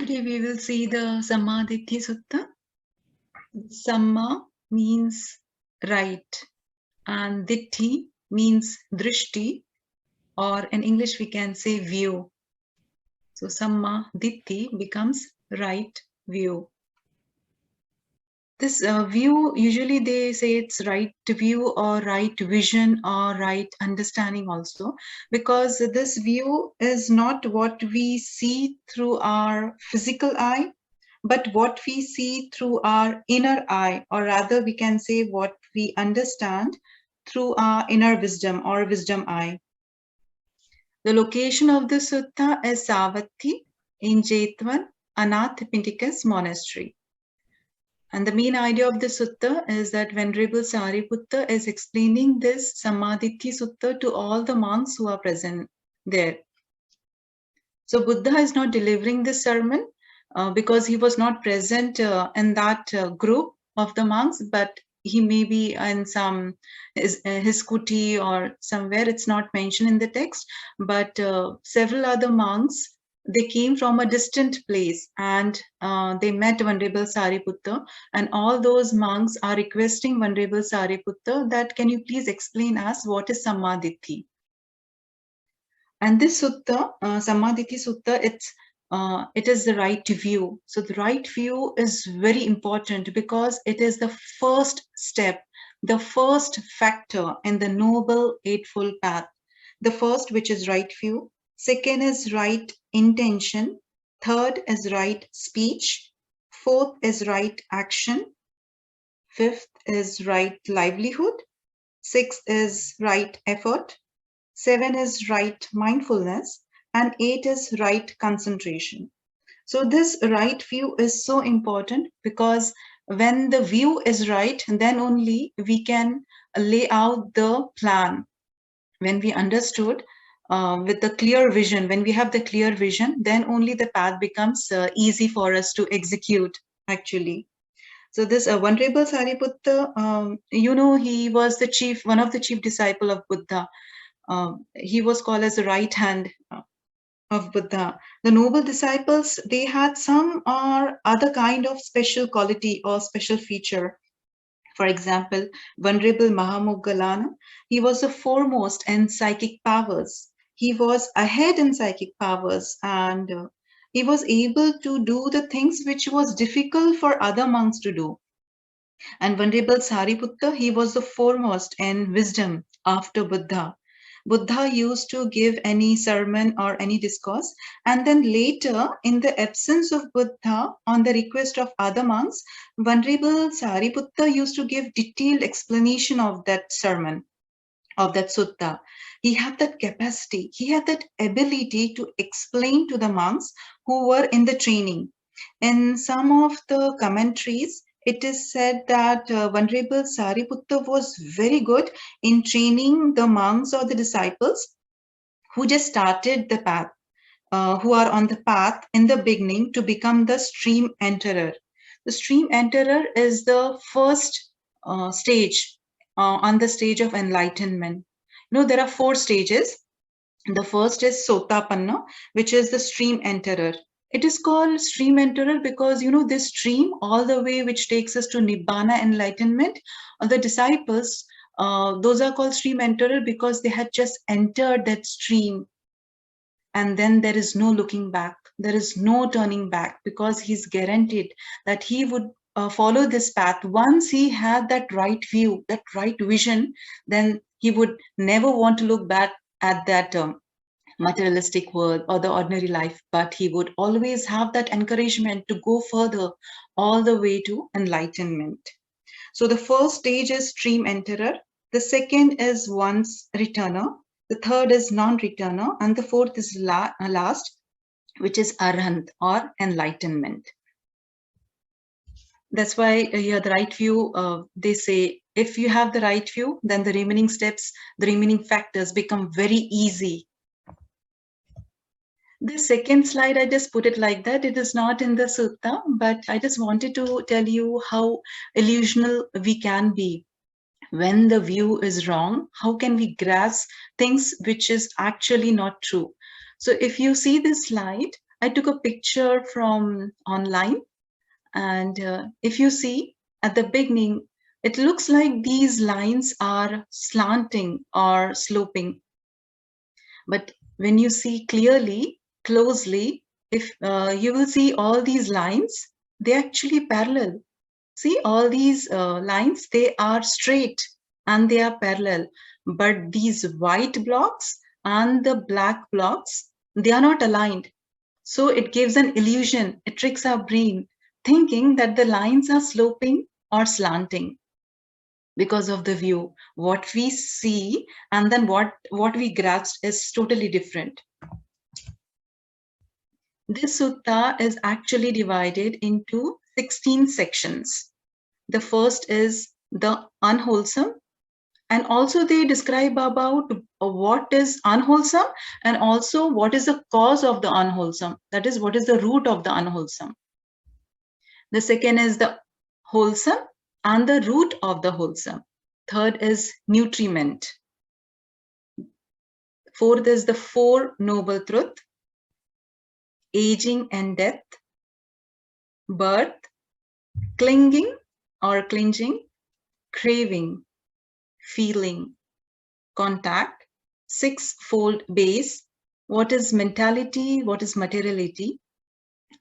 Today we will see the Sammaditthi Sutta. Samma means right and Ditthi means drishti, or in English we can say view. So Samma Ditthi becomes right view. This view, usually they say it's right view or right vision or right understanding also, because this view is not what we see through our physical eye, but what we see through our inner eye, or rather we can say what we understand through our inner wisdom or wisdom eye. The location of the sutta is Savatthi in Jetavana, Anathpindika's monastery. And the main idea of the sutta is that Venerable Sariputta is explaining this Sammaditthi sutta to all the monks who are present there. So Buddha is not delivering this sermon because he was not present in that group of the monks, but he may be in some his kuti or somewhere. It's not mentioned in the text, but several other monks, they came from a distant place and they met Venerable Sariputta, and all those monks are requesting Venerable Sariputta that can you please explain us what is Sammaditthi. And this sutta, Sammaditthi sutta, it is the right view. So the right view is very important because it is the first step, the first factor in the noble eightfold path. The first, which is right view. Second is right intention. Third is right speech. Fourth is right action. Fifth is right livelihood. Sixth is right effort. 7 is right mindfulness, and 8 is right concentration. So this right view is so important because when the view is right, then only we can lay out the plan. When we understood with the clear vision, when we have the clear vision, then only the path becomes easy for us to execute actually. So this Venerable Sariputta, he was one of the chief disciple of Buddha. He was called as the right hand of Buddha. The noble disciples, they had some or other kind of special quality or special feature. For example, Venerable Mahamoggalana, he was the foremost in psychic powers. He was ahead in psychic powers, and he was able to do the things which was difficult for other monks to do. And Venerable Sariputta, he was the foremost in wisdom after Buddha. Buddha used to give any sermon or any discourse, and then later, in the absence of Buddha, on the request of other monks, Venerable Sariputta used to give detailed explanation of that sermon, of that sutta. He had that capacity, he had that ability to explain to the monks who were in the training. In some of the commentaries, it is said that Venerable Sariputta was very good in training the monks or the disciples who just started the path, who are on the path in the beginning to become the stream enterer. The stream enterer is the first stage on the stage of enlightenment. There are 4 stages. The first is Sotapanna, which is the stream enterer. It is called stream enterer because, this stream all the way which takes us to Nibbana enlightenment, the disciples, those are called stream enterer because they had just entered that stream. And then there is no looking back. There is no turning back because he's guaranteed that he would follow this path. Once he had that right view, that right vision, then he would never want to look back at that materialistic world or the ordinary life, but he would always have that encouragement to go further all the way to enlightenment. So the first stage is stream enterer, the second is once returner, the third is non-returner, and the fourth is last, which is arhant or enlightenment. That's why here the right view, they say if you have the right view, then the remaining steps, the remaining factors become very easy. The second slide, I just put it like that. It is not in the sutta, but I just wanted to tell you how illusional we can be. When the view is wrong, how can we grasp things which is actually not true? So if you see this slide, I took a picture from online, and if you see at the beginning, it looks like these lines are slanting or sloping. But when you see clearly, closely, if you will see all these lines, they actually parallel. See, all these lines, they are straight and they are parallel. But these white blocks and the black blocks, they are not aligned. So it gives an illusion. It tricks our brain, thinking that the lines are sloping or slanting because of the view. What we see and then what we grasp is totally different. This sutta is actually divided into 16 sections. The first is the unwholesome, and also they describe about what is unwholesome and also what is the cause of the unwholesome. That is, what is the root of the unwholesome. The second is the wholesome and the root of the wholesome. Third is nutriment. Fourth is the Four Noble Truth, aging and death, birth, clinging or clinging, craving, feeling, contact, sixfold base, what is mentality, what is materiality,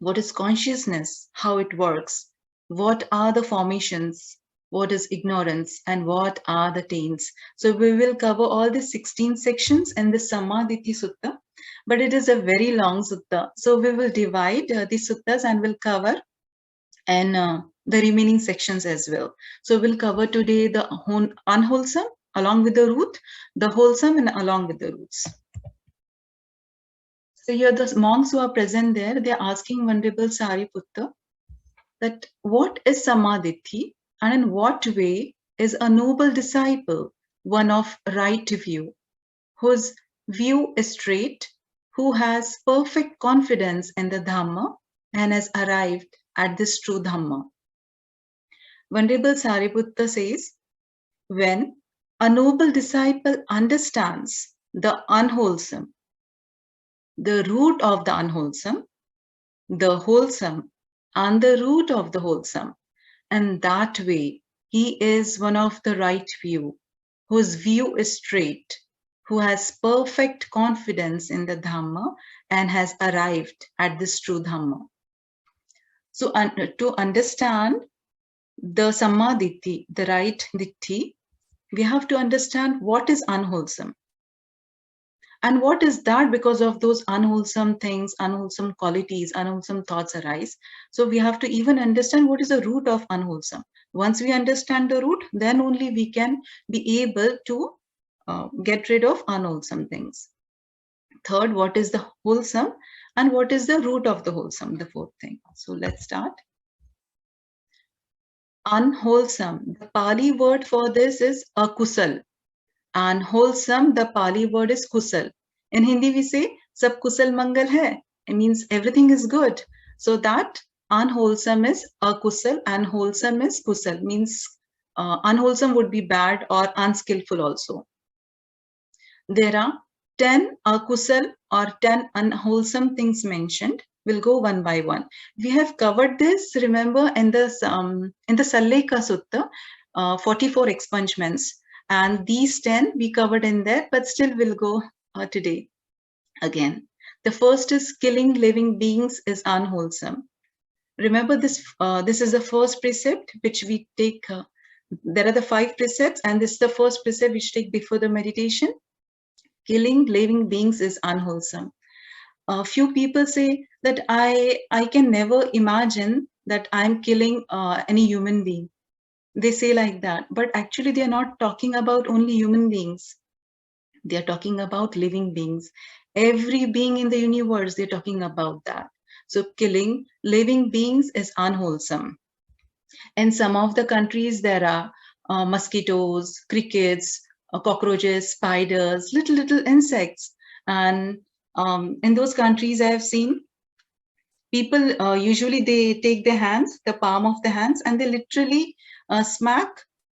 what is consciousness, how it works, what are the formations, what is ignorance, and what are the taints. So we will cover all the 16 sections in the Sammaditthi Sutta, but it is a very long sutta. So we will divide the suttas and we'll cover and the remaining sections as well. So we'll cover today the unwholesome along with the root, the wholesome and along with the roots. So here the monks who are present there, they are asking Venerable Sariputta that what is Sammaditthi and in what way is a noble disciple one of right view, whose view is straight, who has perfect confidence in the Dhamma and has arrived at this true Dhamma. Venerable Sariputta says, when a noble disciple understands the unwholesome, the root of the unwholesome, the wholesome, and the root of the wholesome, and that way he is one of the right view, whose view is straight, who has perfect confidence in the Dhamma and has arrived at this true Dhamma. So to understand the Sammaditthi, the right Ditthi, we have to understand what is unwholesome. And what is that? Because of those unwholesome things, unwholesome qualities, unwholesome thoughts arise. So we have to even understand what is the root of unwholesome. Once we understand the root, then only we can be able to get rid of unwholesome things. Third, what is the wholesome and what is the root of the wholesome, the fourth thing. So let's start. Unwholesome, the Pali word for this is akusala. And wholesome, the Pali word is kusal. In Hindi we say sab kusal mangal hai. It means everything is good. So that unwholesome is akusal and wholesome is kusal. Means unwholesome would be bad or unskillful also. There are 10 akusal or 10 unwholesome things mentioned. We'll go one by one. We have covered this, remember, in the Salleka Sutta, 44 expungements. And these 10 we covered in there, but still we'll go today again. The first is killing living beings is unwholesome. Remember this, this is the first precept which we take. There are the 5 precepts and this is the first precept which take before the meditation. Killing living beings is unwholesome. A few people say that I can never imagine that I'm killing any human being. They say like that, but actually they are not talking about only human beings. They are talking about living beings. Every being in the universe, they're talking about that. So killing living beings is unwholesome. In some of the countries, there are mosquitoes, crickets, cockroaches, spiders, little insects. And in those countries, I have seen people usually they take their hands, the palm of the hands, and they literally smack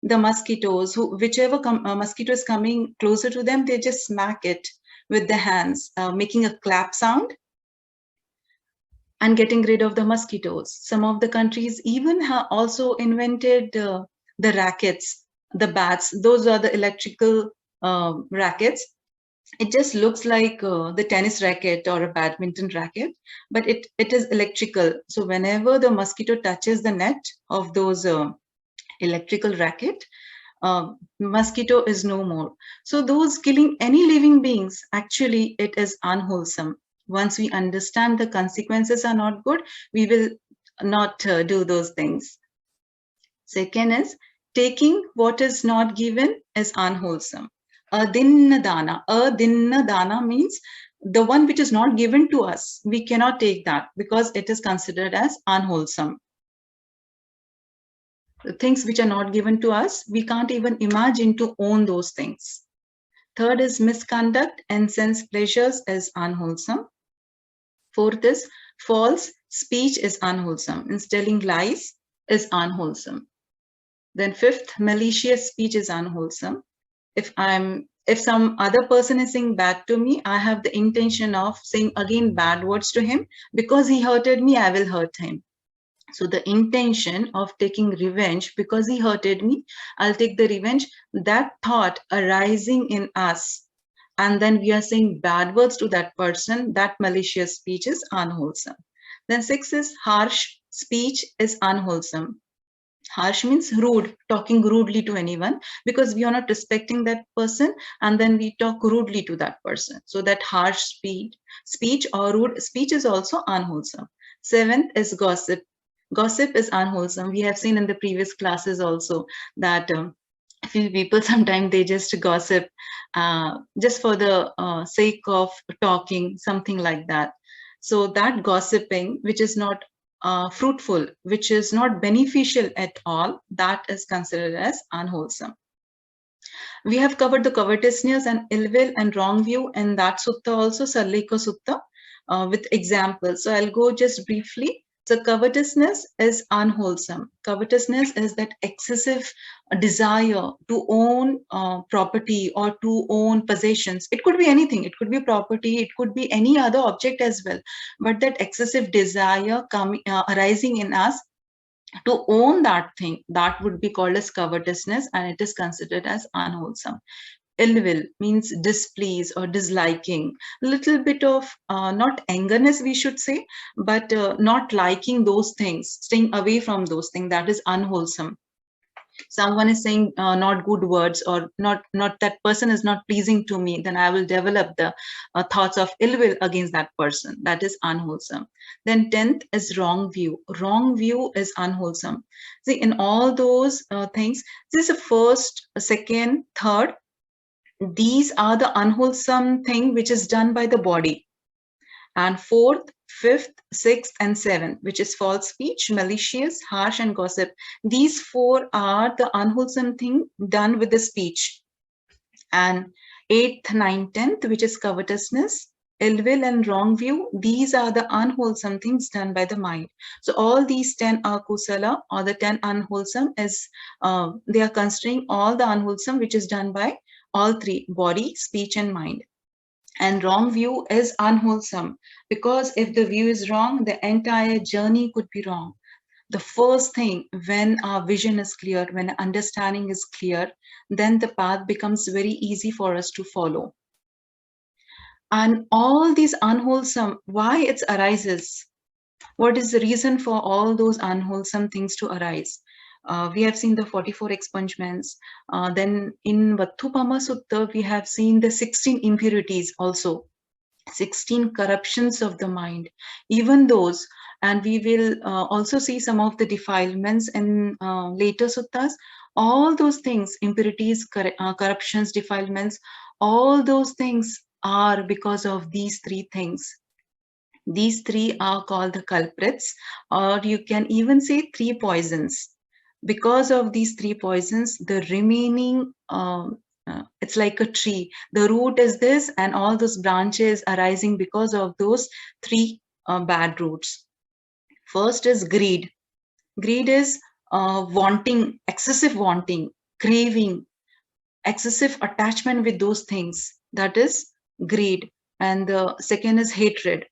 the mosquitoes. Whichever mosquito is coming closer to them, they just smack it with the hands, making a clap sound. and getting rid of the mosquitoes. Some of the countries even have also invented the rackets, the bats. Those are the electrical rackets. It just looks like the tennis racket or a badminton racket, but it is electrical. So whenever the mosquito touches the net of those electrical racket, mosquito is no more. So those killing any living beings, actually it is unwholesome. Once we understand the consequences are not good, we will not do those things. Second is taking what is not given is unwholesome. Adinna dana. Adinna dana means the one which is not given to us. We cannot take that because it is considered as unwholesome. The things which are not given to us, we can't even imagine to own those things. Third is misconduct and sense pleasures is unwholesome. Fourth is false speech is unwholesome. Means telling lies is unwholesome. Then fifth, malicious speech is unwholesome. If some other person is saying bad to me, I have the intention of saying again bad words to him because he hurted me, I will hurt him. So the intention of taking revenge because he hurted me, I'll take the revenge, that thought arising in us, and then we are saying bad words to that person, that malicious speech is unwholesome. Then six is harsh speech is unwholesome. Harsh means rude, talking rudely to anyone because we are not respecting that person and then we talk rudely to that person. So that harsh speech or rude speech is also unwholesome. Seventh is gossip. Gossip is unwholesome. We have seen in the previous classes also that few people sometimes they just gossip just for the sake of talking, something like that. So that gossiping, which is not fruitful, which is not beneficial at all, that is considered as unwholesome. We have covered the covetousness and ill will and wrong view in that sutta also, Sarlika Sutta, with examples. So I'll go just briefly. So covetousness is unwholesome. Covetousness is that excessive desire to own property or to own possessions. It could be anything. It could be property. It could be any other object as well. But that excessive desire arising in us to own that thing, that would be called as covetousness, and it is considered as unwholesome. Ill will means displease or disliking, little bit of not angerness we should say, but not liking those things, staying away from those things, that is unwholesome. Someone is saying not good words or not that person is not pleasing to me, then I will develop the thoughts of ill will against that person, that is unwholesome. Then 10th is wrong view. Wrong view is unwholesome. See, in all those things, this is the first, second, third, these are the unwholesome thing which is done by the body. And fourth, fifth, sixth, and seventh, which is false speech, malicious, harsh, and gossip. These four are the unwholesome thing done with the speech. And eighth, ninth, 10th, which is covetousness, ill will, and wrong view. These are the unwholesome things done by the mind. So all these 10 are kusala, or the 10 unwholesome is, they are considering all the unwholesome which is done by all three, body, speech, and mind. And wrong view is unwholesome because if the view is wrong, the entire journey could be wrong. The first thing, when our vision is clear, when understanding is clear, then the path becomes very easy for us to follow. And all these unwholesome, why it arises? What is the reason for all those unwholesome things to arise? We have seen the 44 expungements. Then in Vatthupama Sutta, we have seen the 16 impurities also, 16 corruptions of the mind. Even those, and we will also see some of the defilements in later suttas. All those things, impurities, corruptions, defilements, all those things are because of these three things. These three are called the culprits, or you can even say three poisons. Because of these three poisons, the remaining, it's like a tree. The root is this, and all those branches arising because of those three bad roots. First is greed. Greed is wanting, excessive wanting, craving, excessive attachment with those things. That is greed. And the second is hatred.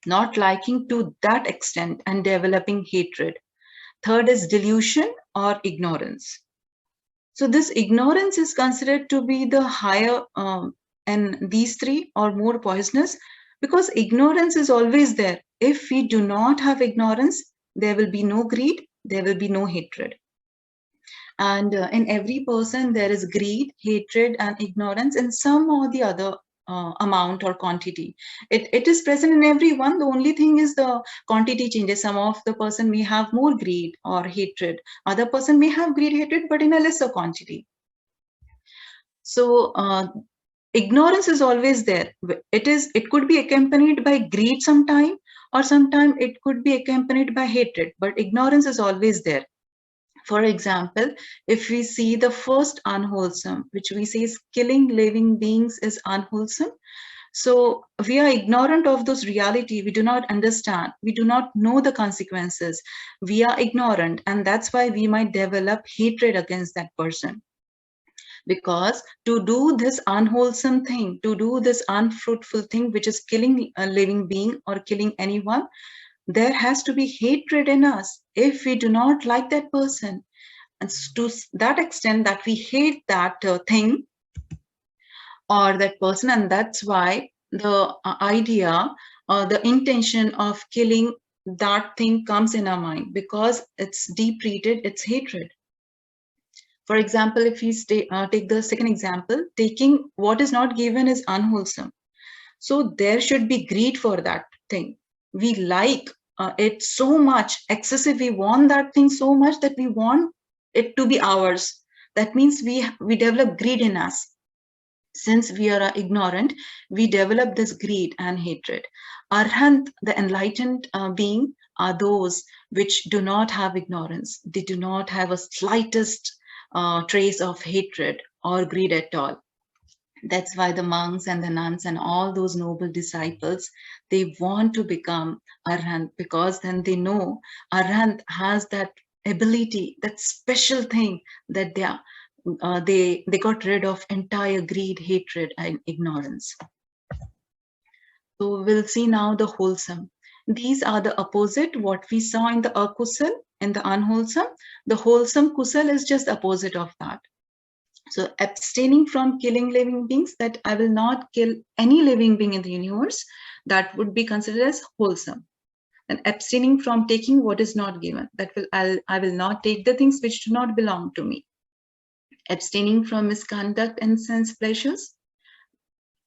not liking to that extent and developing hatred. Third is delusion or ignorance. So this ignorance is considered to be the higher, and these three are more poisonous, because ignorance is always there. If we do not have ignorance, there will be no greed, there will be no hatred. And in every person, there is greed, hatred, and ignorance in some or the other amount or quantity. It is present in everyone. The only thing is the quantity changes. Some of the person may have more greed or hatred. Other person may have greed, hatred, but in a lesser quantity. So ignorance is always there. It could be accompanied by greed sometime, or sometime it could be accompanied by hatred, but ignorance is always there. For example, if we see the first unwholesome, which we say is killing living beings is unwholesome. So we are ignorant of those reality. We do not understand. We do not know the consequences. We are ignorant, and that's why we might develop hatred against that person. Because to do this unwholesome thing, to do this unfruitful thing, which is killing a living being or killing anyone, there has to be hatred in us if we do not like that person. And to that extent that we hate that thing or that person, and that's why the idea or the intention of killing that thing comes in our mind, because it's deep-rooted, it's hatred. For example, if we take the second example, taking what is not given is unwholesome. So there should be greed for that thing. We like it so much, excessive. We want that thing so much that we want it to be ours. That means we develop greed in us. Since we are ignorant, we develop this greed and hatred. Arhat, the enlightened being, are those which do not have ignorance. They do not have a slightest trace of hatred or greed at all. That's why the monks and the nuns and all those noble disciples, they want to become Arhat, because then they know Arhat has that ability, that special thing, that they got rid of entire greed, hatred, and ignorance. So we'll see now the wholesome. These are the opposite, what we saw in the akusala and the unwholesome. The wholesome kusala is just opposite of that. So abstaining from killing living beings, that I will not kill any living being in the universe, that would be considered as wholesome. And abstaining from taking what is not given, that I will not take the things which do not belong to me. Abstaining from misconduct and sense pleasures,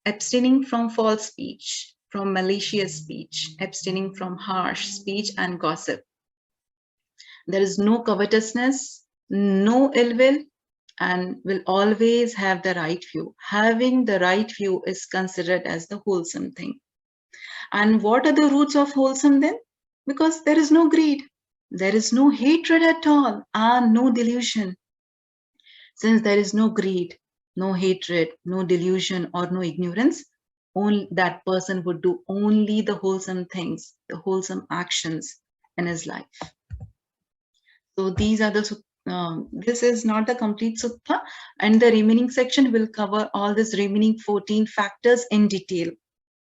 abstaining from false speech, from malicious speech, abstaining from harsh speech and gossip. There is no covetousness, no ill will, and will always have the right view. Having the right view is considered as the wholesome thing. And what are the roots of wholesome then? Because there is no greed, there is no hatred at all, and no delusion. Since there is no greed, no hatred, no delusion, or no ignorance, only that person would do only the wholesome things, the wholesome actions in his life. So these are the this is not the complete sutta, and the remaining section will cover all these remaining 14 factors in detail.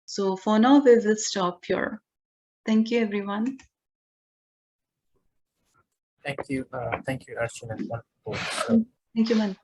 So for now, we will stop here. Thank you, everyone. Thank you, Archana. Wonderful. Thank you, man.